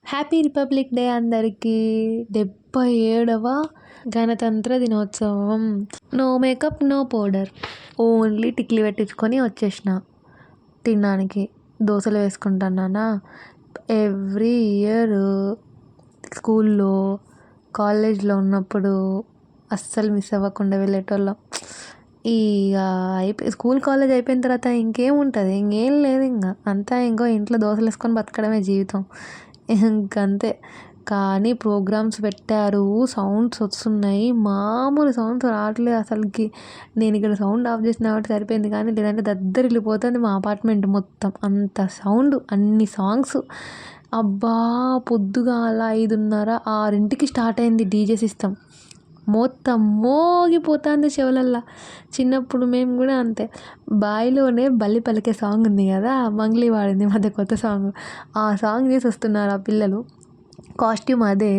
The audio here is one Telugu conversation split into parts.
హ్యాపీ రిపబ్లిక్ డే అందరికీ. 77వ గణతంత్ర దినోత్సవం. No makeup, no powder, only టిక్లీ పెట్టించుకొని వచ్చేసిన తినడానికి. దోశలు వేసుకుంటున్నానా. ఎవ్రీ ఇయర్ స్కూల్లో, కాలేజ్లో ఉన్నప్పుడు అస్సలు మిస్ అవ్వకుండా వెళ్ళేటోళ్ళం. ఇక స్కూల్ కాలేజ్ అయిపోయిన తర్వాత ఇంకేముంటుంది, ఇంకేం లేదు. అంతా ఇంట్లో దోశలు వేసుకొని బతకడమే జీవితం. ఇంకంతే. కానీ ప్రోగ్రామ్స్ పెట్టారు, సౌండ్స్ వస్తున్నాయి, మామూలు సౌండ్స్ రావట్లేదు అసలుకి. నేను ఇక్కడ సౌండ్ ఆఫ్ చేసిన కాబట్టి సరిపోయింది, కానీ లేదంటే దద్దరిల్లిపోతుంది మా అపార్ట్మెంట్ మొత్తం. అంత సౌండ్, అన్ని సాంగ్స్. అబ్బా, పొద్దుగాల 5:30, 6కి స్టార్ట్ అయింది డీజే సిస్టమ్. మొత్తం మోగిపోతుంది చెవులల్లా. చిన్నప్పుడు మేము కూడా అంతే. బాయిలోనే బల్లి పలికే సాంగ్ ఉంది కదా, మంగ్లీ వాడింది మధ్య కొత్త సాంగ్. ఆ సాంగ్ చేసి వస్తున్నారు ఆ పిల్లలు. కాస్ట్యూమ్ అదే.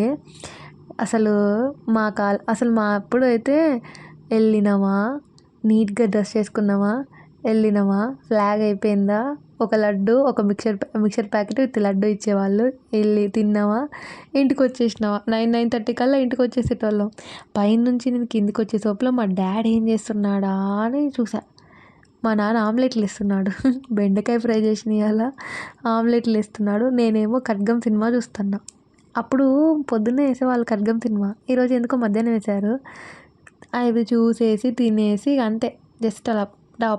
అసలు మా అప్పుడు అయితే వెళ్ళినామా, నీట్గా డ్రెస్ చేసుకున్నామా, వెళ్ళినామా, ఫ్లాగ్ అయిపోయిందా, ఒక లడ్డు, ఒక మిక్చర్ ప్యాకెట్ విత్ లడ్డు ఇచ్చేవాళ్ళు. వెళ్ళి తిన్నామా, ఇంటికి వచ్చేసినావా. 9:30 కల్లా ఇంటికి వచ్చేసేటోళ్ళం. పైనుంచి నేను కిందికి వచ్చే లోపల మా డాడీ ఏం చేస్తున్నాడా అని చూసా. మా నాన్న ఆమ్లెట్లు వేస్తున్నాడు. బెండకాయ ఫ్రై చేసిన ఇవాళ ఆమ్లెట్లు వేస్తున్నాడు. నేనేమో ఖడ్గం సినిమా చూస్తున్నా. అప్పుడు పొద్దున్నే వేసేవాళ్ళు ఖడ్గం సినిమా, ఈరోజు ఎందుకో మధ్యాహ్నం వేశారు. అవి చూసేసి తినేసి అంతే, జస్ట్ అలా డాబా